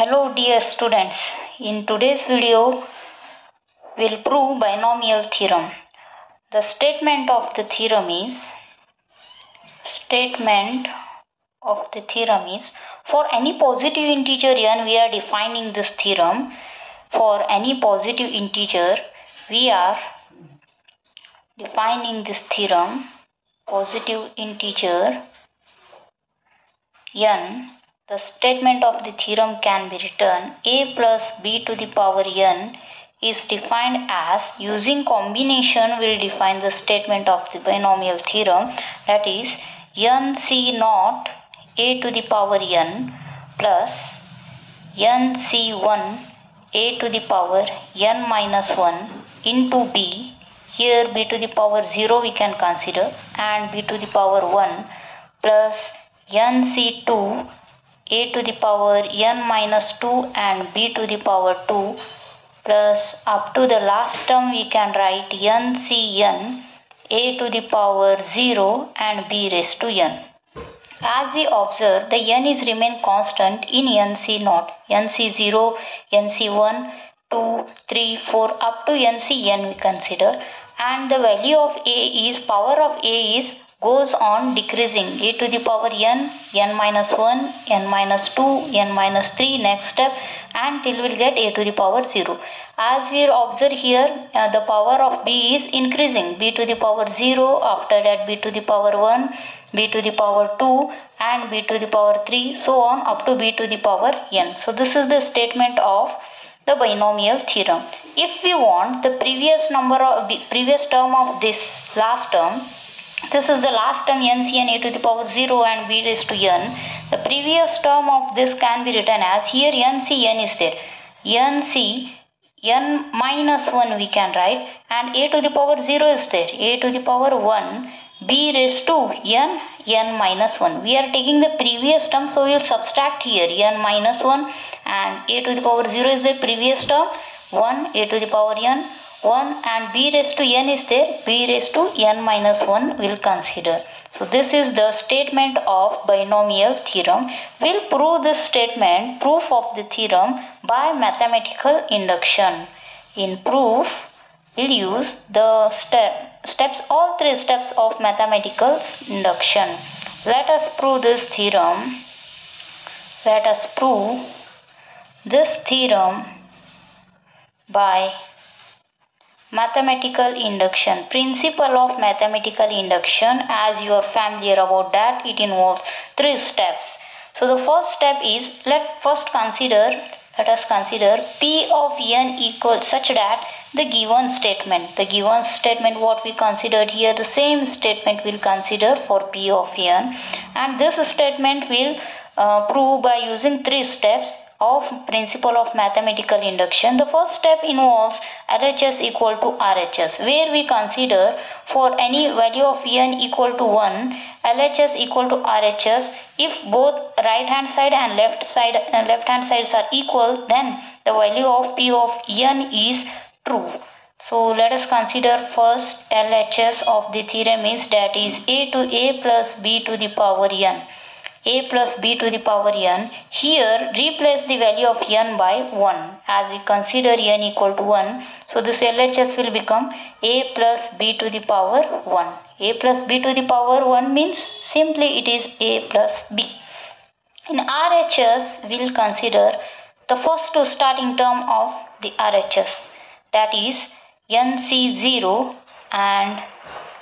Hello dear students, in today's video we'll prove binomial theorem. The statement of the theorem is for any positive integer n we are defining this theorem. For any positive integer we are defining this theorem. Positive integer n. The statement of the theorem can be written a plus b to the power n is defined as, using combination we will define the statement of the binomial theorem, that is nc naught a to the power n plus nc1 a to the power n minus 1 into b. Here b to the power 0 we can consider, and b to the power 1 plus nc2 a to the power n minus 2 and b to the power 2 plus up to the last term we can write ncn a to the power 0 and b raised to n. As we observe, the n is remain constant in nc naught, nc0, nc1, 2, 3, 4 up to ncn we consider, and the value of a is, power of a is goes on decreasing, a to the power n, n minus 1, n minus 2, n minus 3, next step, until we'll get a to the power 0. As we observe here, the power of b is increasing, b to the power 0, after that b to the power 1, b to the power 2 and b to the power 3, so on up to b to the power n. So this is the statement of the binomial theorem. If we want the previous term of this last term, this is the last term ncn a to the power 0 and b raised to n. The previous term of this can be written as, here ncn is there, nc n minus 1 we can write, and a to the power 0 is there, a to the power 1, b raised to n, n minus 1. We are taking the previous term, so we will subtract here n minus 1, and a to the power 0 is the previous term, 1, a to the power n, 1, and b raised to n is there, b raised to n minus 1 will consider. So this is the statement of binomial theorem. We'll prove this statement, proof of the theorem, by mathematical induction. In proof, we'll use the steps, all three steps of mathematical induction. Let us prove this theorem. Let us prove this theorem by mathematical induction. Principle of mathematical induction, as you are familiar about that, it involves three steps. So the first step is, let us consider p of n equals such that the given statement what we considered here, the same statement we'll consider for p of n, and this statement will prove by using three steps of principle of mathematical induction. The first step involves LHS equal to RHS, where we consider for any value of n equal to 1, LHS equal to RHS. If both right hand side and left hand sides are equal, then the value of p of n is true. So let us consider first LHS of the theorem is, that is a to a plus b to the power n. A plus b to the power n. Here replace the value of n by 1, as we consider n equal to 1. So this LHS will become a plus b to the power 1. A plus b to the power 1 means simply it is a plus b. In RHS we will consider the first two starting term of the RHS, that is nc0 and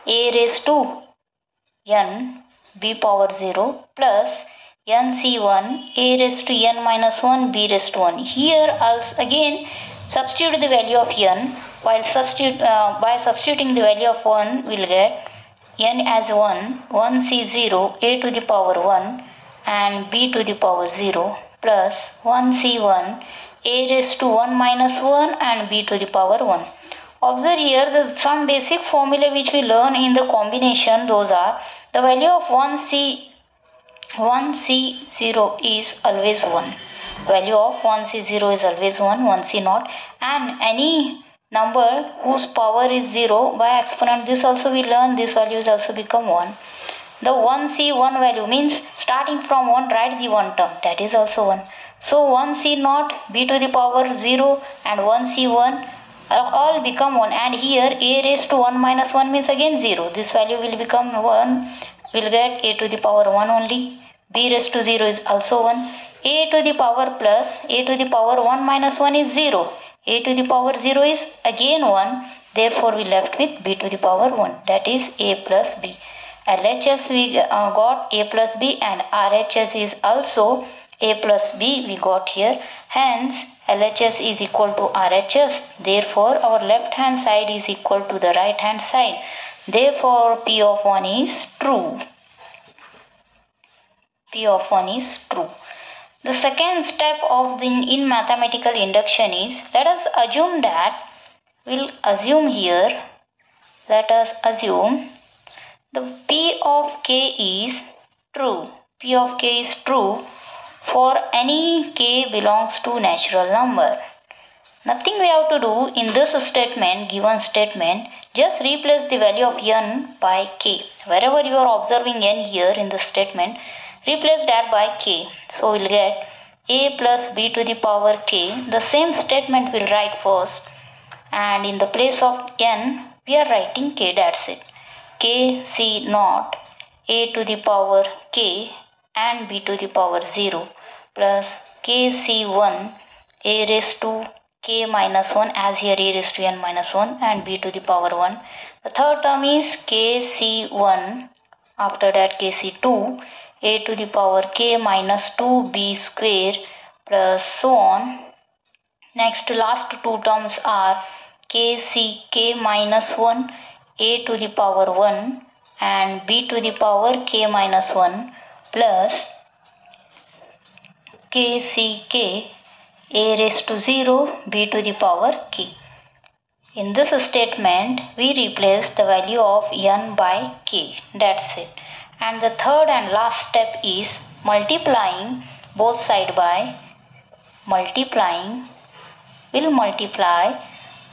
a raised to n b power 0 plus nc1 a raised to n minus 1 b raised to 1. Here again substitute the value of n. While by substituting the value of 1, we will get n as 1, 1c0 a to the power 1 and b to the power 0 plus 1c1 a raised to 1 minus 1 and b to the power 1. Observe here some basic formula which we learn in the combination. Those are, the value of 1c0 is always 1. Value of 1c0 is always 1, 1c naught, and any number whose power is 0 by exponent, this also we learn, this value is also become 1. The 1c1 value means starting from 1 write the one term, that is also 1. So 1c0 b to the power 0 and 1c1 all become 1, and here a raised to 1 minus 1 means again 0. This value will become 1, will get a to the power 1 only. B raised to 0 is also 1. A to the power plus a to the power 1 minus 1 is 0. A to the power 0 is again 1. Therefore we left with b to the power 1, that is a plus b. LHS we got a plus b, and RHS is also a plus b we got here. Hence LHS is equal to RHS. Therefore our left hand side is equal to the right hand side. Therefore P of 1 is true. P of 1 is true. The second step of in mathematical induction is, let us assume that, we'll assume here, let us assume the P of k is true. P of k is true for any k belongs to natural number. Nothing we have to do in this statement, given statement, just replace the value of n by k. Wherever you are observing n here in the statement, replace that by k. So we'll get a plus b to the power k. The same statement we'll write first, and in the place of n we are writing k, that's it. K c naught a to the power k and b to the power 0 plus k c1 a raised to k minus 1, as here a raised to n minus 1, and b to the power 1. The third term is k c1, after that k c2 a to the power k minus 2b square plus so on. Next, last two terms are k c k minus 1 a to the power 1 and b to the power k minus 1 plus k c k a raised to 0 b to the power k. In this statement we replace the value of n by k, that's it. And the third and last step is multiplying both sides by multiplying. We'll multiply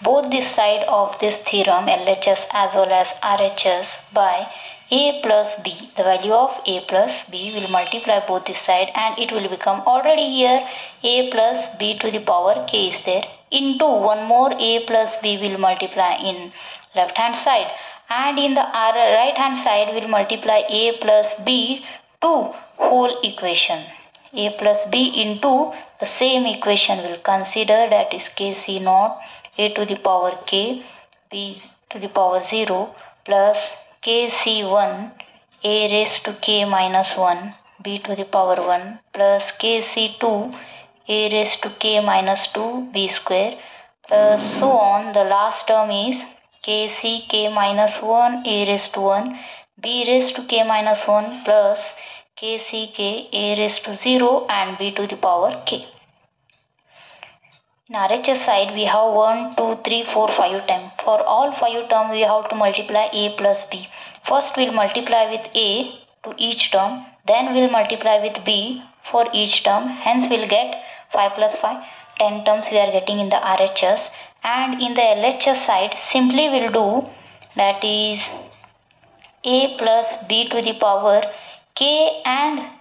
both this side of this theorem, LHS as well as RHS, by a plus b. The value of a plus b will multiply both this side, and it will become, already here a plus b to the power k is there, into one more a plus b will multiply in left hand side, and in the right hand side will multiply a plus b to whole equation. A plus b into the same equation will consider, that is k c naught a to the power k b to the power 0 plus k c1 a raised to k minus 1 b to the power 1 plus k c2 a raised to k minus 2 b square plus so on. The last term is k c k minus 1 a raised to 1 b raised to k minus 1 plus k c k a raised to 0 and b to the power k. In RHS side we have 1, 2, 3, 4, 5 terms. For all 5 terms we have to multiply a plus b. First we'll multiply with a to each term, then we'll multiply with b for each term. Hence we'll get 5 plus 5, 10 terms we are getting in the RHS. And in the LHS side simply we'll do, that is a plus b to the power k and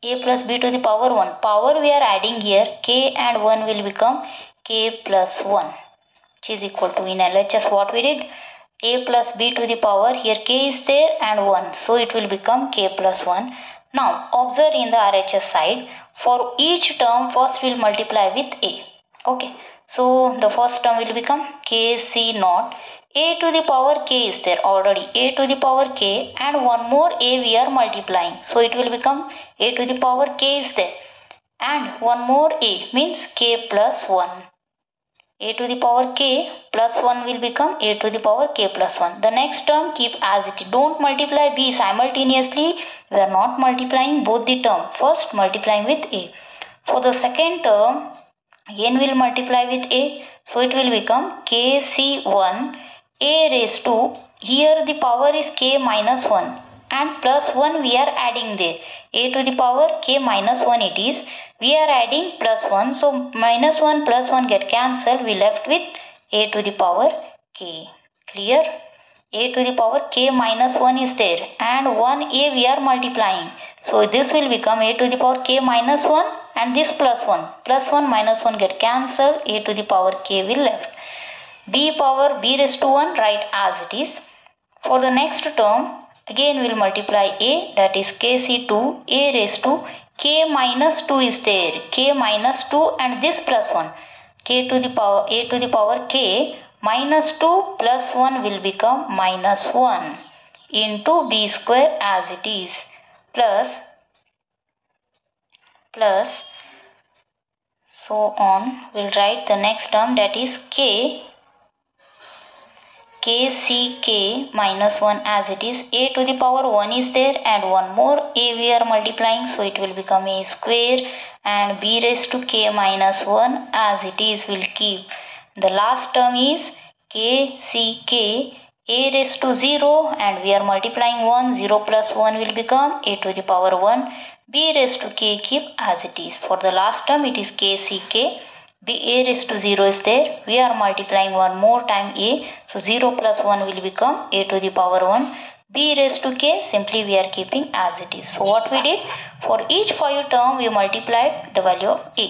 a plus b to the power 1. Power we are adding here, k and 1 will become k plus 1, which is equal to, in LHS what we did, a plus b to the power, here k is there and 1, so it will become k plus 1. Now observe in the RHS side, for each term first we will multiply with a. Okay, so the first term will become k c naught a to the power k is there already, a to the power k and one more a we are multiplying, so it will become a to the power k is there and one more a means k plus 1. A to the power k plus 1 will become a to the power k plus 1. The next term keep as it is. Don't multiply b simultaneously. We are not multiplying both the term. First multiplying with a. For the second term again we will multiply with a. So it will become k c1 a raised to, here the power is k minus 1 and plus 1 we are adding there. A to the power k minus 1 it is. We are adding plus 1. So minus 1 plus 1 get cancelled. We left with a to the power k. Clear? A to the power k minus 1 is there and 1 a we are multiplying. So this will become a to the power k minus 1 and this plus 1. Plus 1 minus 1 get cancelled. A to the power k will left. B power b raised to 1 write as it is. For the next term, again we will multiply a, that is kc2 a raised to k minus 2 is there. K minus 2 and this plus 1. K to the power a to the power k minus 2 plus 1 will become minus 1 into b square as it is, plus so on. We'll write the next term, that is kck minus 1 as it is. A to the power 1 is there and one more a we are multiplying, so it will become a square, and b raised to k minus 1 as it is will keep. The last term is kck a raised to 0 and we are multiplying 1. 0 plus 1 will become a to the power 1. B raised to k keep as it is. For the last term it is kck. B a raised to 0 is there. We are multiplying one more time a. So 0 plus 1 will become a to the power 1. B raised to k simply we are keeping as it is. So what we did? For each 5 term we multiplied the value of a.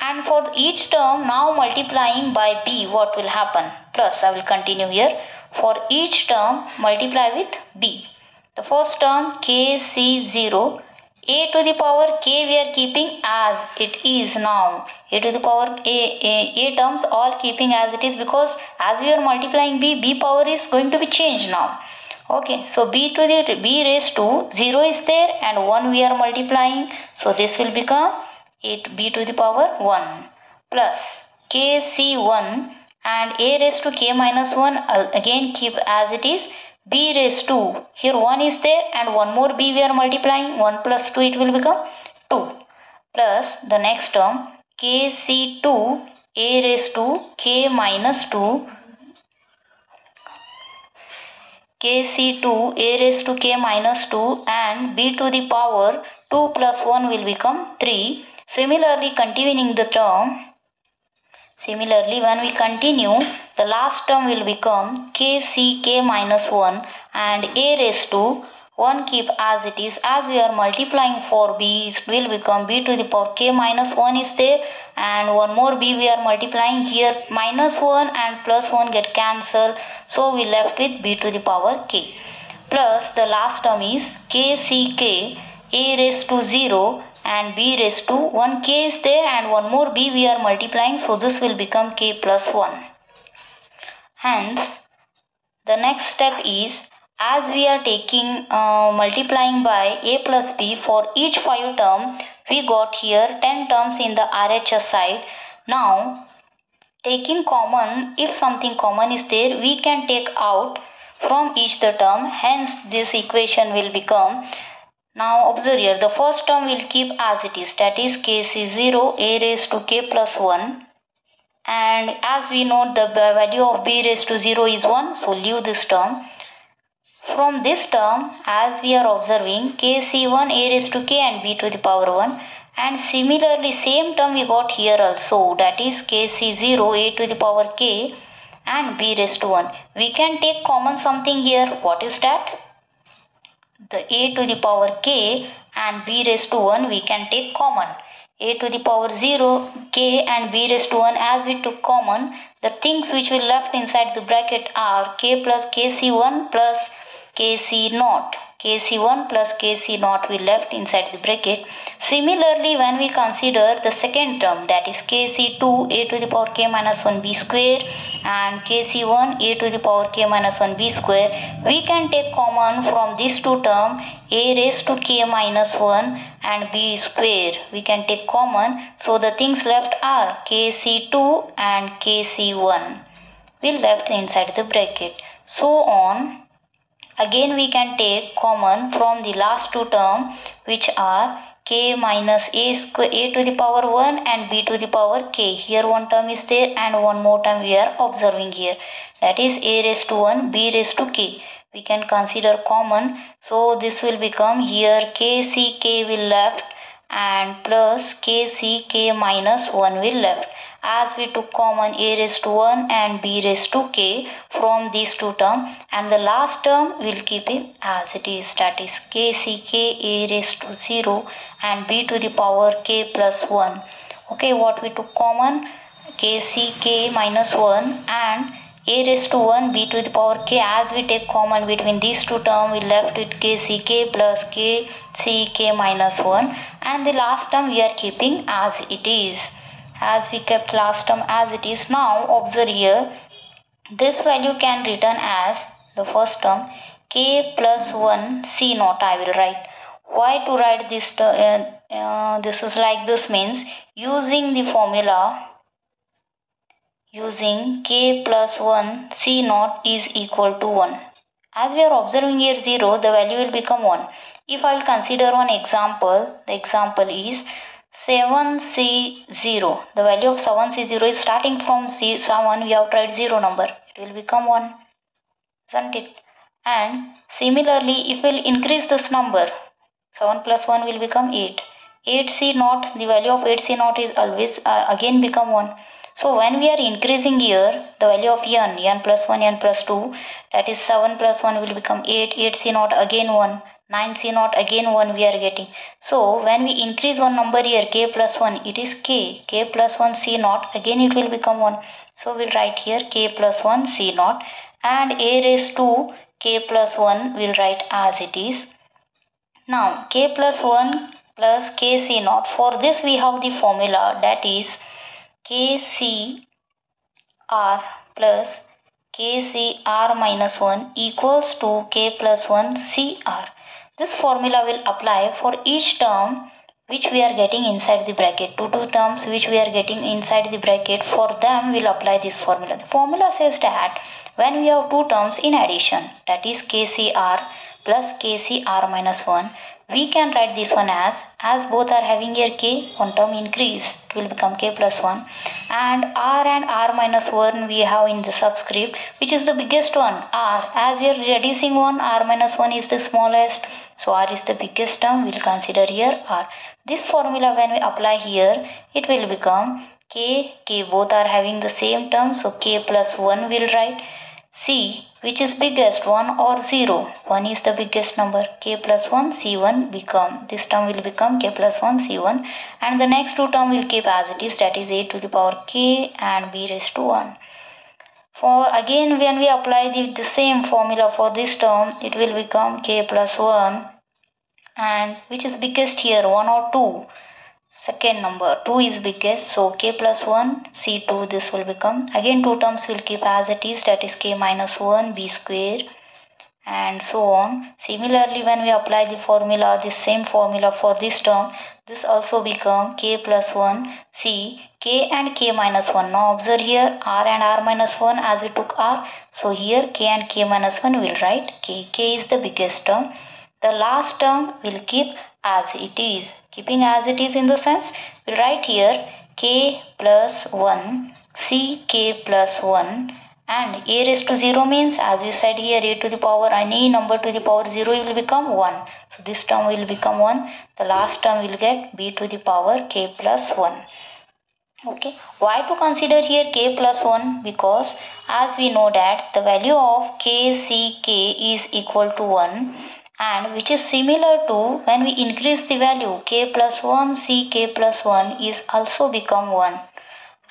And for each term now multiplying by b, what will happen? Plus I will continue here. For each term multiply with b. The first term kc0, a to the power k we are keeping as it is now. A to the power a terms all keeping as it is, because as we are multiplying b power is going to be changed now. Okay, so b raised to 0 is there and 1 we are multiplying, so this will become b to the power 1 plus kc1 and a raised to k minus 1 again keep as it is. B raised to, here 1 is there and one more b we are multiplying, 1 plus 2 it will become 2, plus the next term kc2 a raised to k minus 2, kc2 a raised to k minus 2 and b to the power 2 plus 1 will become 3. Similarly continuing the term, when we continue, the last term will become kck minus 1 and a raised to 1 keep as it is. As we are multiplying for b, it will become b to the power k minus 1 is there and one more b we are multiplying. Here minus 1 and plus 1 get cancelled, so we left with b to the power k, plus the last term is kck a raised to 0 and b raised to 1 k is there and one more b we are multiplying, so this will become k plus 1. Hence the next step is, as we are taking multiplying by a plus b for each 5 term, we got here 10 terms in the RHS side. Now taking common, if something common is there we can take out from each the term, hence this equation will become. Now observe here, the first term will keep as it is, that is kc0 a raised to k plus 1, and as we know the value of b raised to 0 is 1, so leave this term. From this term, as we are observing, kc1 a raised to k and b to the power 1, and similarly same term we got here also, that is kc0 a to the power k and b raised to 1. We can take common something here. What is that? The a to the power k and b raised to 1 we can take common. A to the power 0, k and b raised to 1, as we took common, the things which we left inside the bracket are k plus kc1 plus kc0. kc1 plus kc0 we left inside the bracket. Similarly, when we consider the second term, that is kc2 a to the power k minus 1 b square and kc1 a to the power k minus 1 b square, we can take common from these two terms a raised to k minus 1 and b square. We can take common, so the things left are kc2 and kc1 we left inside the bracket. So on. Again we can take common from the last two terms, which are k minus a square a to the power 1 and b to the power k. Here one term is there and one more term we are observing here, that is a raised to 1 b raised to k. We can consider common, so this will become here kck will left and plus k minus 1 will left, as we took common a raised to 1 and b raised to k from these two terms, and the last term will keep it as it is, that is k a raised to 0 and b to the power k plus 1. Okay, what we took common? k minus 1 and a raised to 1 b to the power k. As we take common between these two terms, we left with k plus k minus 1, and the last term we are keeping as it is, as we kept last term as it is. Now observe here, this value can written as the first term k plus 1 c naught. I will write. Why to write this? This is like this, means using the formula, using k plus 1 c naught is equal to 1. As we are observing here 0, the value will become 1. If I will consider one example, the example is 7c0. The value of 7c0 is starting from c7, we have tried 0 number. It will become 1, isn't it? And similarly, if we will increase this number, 7 plus 1 will become 8. 8c naught, the value of 8c naught is always again become 1. So when we are increasing here the value of n plus 1, n plus 2, that is 7 plus 1 will become 8, 8c naught again 1, 9c naught again 1 we are getting. So when we increase one number here, k plus 1, it is k plus 1 c naught, again it will become 1. So we'll write here k plus 1 c naught, and a raised to k plus 1 will write as it is. Now k plus 1 plus kc naught, for this we have the formula, that is kcr plus kcr minus 1 equals to k plus 1 cr. This formula will apply for each term which we are getting inside the bracket. Two terms which we are getting inside the bracket, for them will apply this formula. The formula says that when we have two terms in addition, that is kcr plus kcr minus 1, we can write this one as both are having here k, one term increase, it will become k plus 1, and r minus 1 we have in the subscript, which is the biggest one, r. As we are reducing one, r minus 1 is the smallest, so r is the biggest term, we will consider here r. This formula when we apply here, it will become k, both are having the same term, so k plus 1 will write. C, which is biggest, 1 or 0? 1 is the biggest number, k plus 1 c1 become, this term will become k plus 1 c1, and the next two term will keep as it is, that is a to the power k and b raised to 1. For again when we apply the same formula for this term, it will become k plus 1, and which is biggest here, 1 or 2? Second number, 2 is biggest, so k plus 1 c2 this will become. Again two terms will keep as it is, that is k minus 1 b square, and so on. Similarly when we apply the formula, this same formula for this term, this also become k plus 1 c, k and k minus 1. Now observe here r and r minus 1, as we took r, so here k and k minus 1 will write k is the biggest term. The last term will keep as it is. Keeping as it is in the sense, we write here k plus 1 c k plus 1, and a raised to 0 means, as we said here, a to the power any number to the power 0 will become 1. So this term will become 1. The last term will get b to the power k plus 1. Okay, why to consider here k plus 1? Because as we know that the value of k is equal to 1, and which is similar to when we increase the value k plus 1 k plus 1 is also become 1.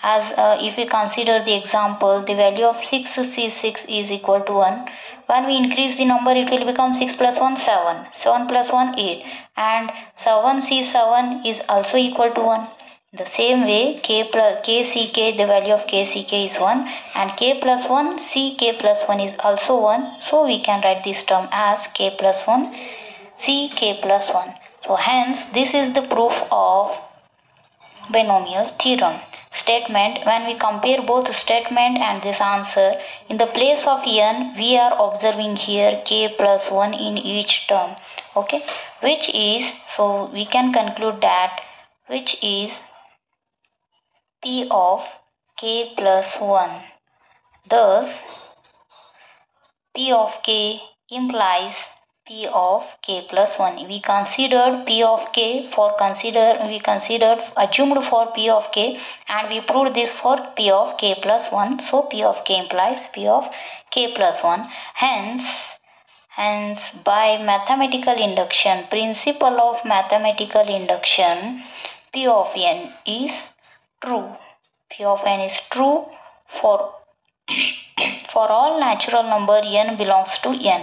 As if we consider the example, the value of 6c6 is equal to 1. When we increase the number, it will become 6 plus 1 7, 7 plus 1 8, and 7c7 is also equal to 1. The same way k the value of kck is 1, and k plus 1 k plus 1 is also 1, so we can write this term as k plus 1 k plus 1. So hence this is the proof of binomial theorem. Statement, when we compare both statement and this answer, in the place of n we are observing here k plus 1 in each term, okay, which is, so we can conclude that which is p of k plus 1. Thus, p of k implies P of k plus 1. We considered P of k assumed for P of k, and we proved this for P of k plus 1. So P of k implies P of k plus 1. Hence by mathematical induction, principle of mathematical induction, P of n is true. P of n is true for all natural number n belongs to n.